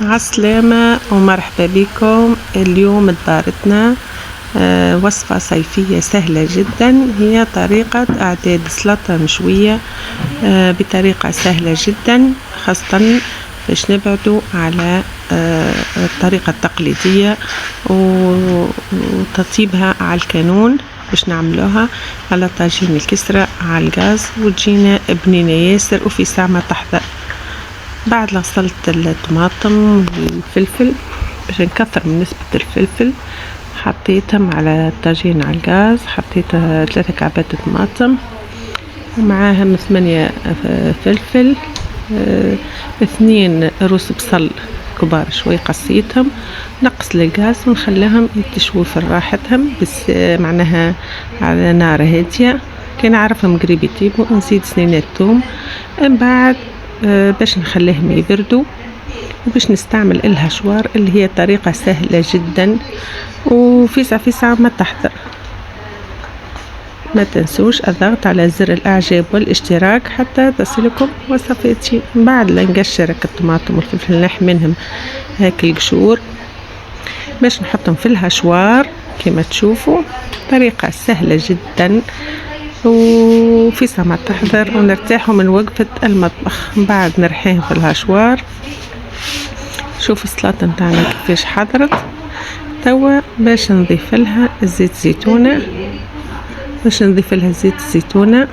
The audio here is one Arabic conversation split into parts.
عالسلامة ومرحبا بكم. اليوم دارتنا وصفة صيفية سهلة جدا، هي طريقة إعداد سلطة مشوية بطريقة سهلة جدا، خاصة باش نبعدوا على الطريقة التقليدية وتطيبها على الكانون. باش نعملوها على طاجين الكسرة على الغاز وتجينا بنينة ياسر وفي ساعة ما تحضر. بعد غسلت الطماطم والفلفل باش نكثر من نسبة الفلفل، حطيتهم على الطاجين على الغاز، حطيت 3 كعبات طماطم ومعاهم 8 فلفل، 2 روس بصل كبار شوي قصيتهم، نقص للغاز ونخليهم يتشووا في راحتهم، بس معناها على نار هادية كي نعرفهم قريب يطيبوا. نزيد سنينات ثوم من بعد باش نخليهم يبردوا وباش نستعمل الهشوار اللي هي طريقة سهلة جدا وفي ساعة ما تحضر. ما تنسوش الضغط على زر الاعجاب والاشتراك حتى تصلكم وصفاتي. بعد لا نقشر الطماطم والفلفل نحي منهم هاك القشور باش نحطهم في الهشوار كما تشوفوا. طريقة سهلة جدا وفي ساعة ما تحضر ونرتاحوا من وقفة المطبخ. بعد نرحيهم في الهشوار. شوفوا السلطة نتاعنا كيفاش حضرت. توا باش نضيف لها زيت زيتونة،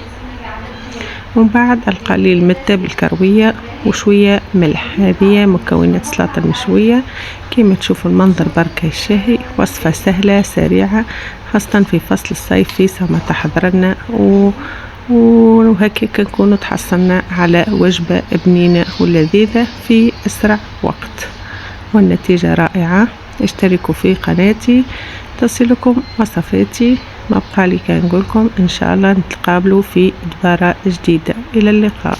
ومن بعد القليل من التبل الكروية وشوية ملح. هذه مكونات سلطة المشوية كما تشوفوا المنظر بركة الشهي. وصفة سهلة سريعة خاصة في فصل الصيف في ساعة ما تحضرنا وهكذا نكونوا تحصلنا على وجبة بنينة ولذيذة في أسرع وقت، والنتيجة رائعة. اشتركوا في قناتي تصلكم وصفاتي. ما بقى لي كان نقولكم إن شاء الله نتقابلوا في دبارة جديدة. إلى اللقاء.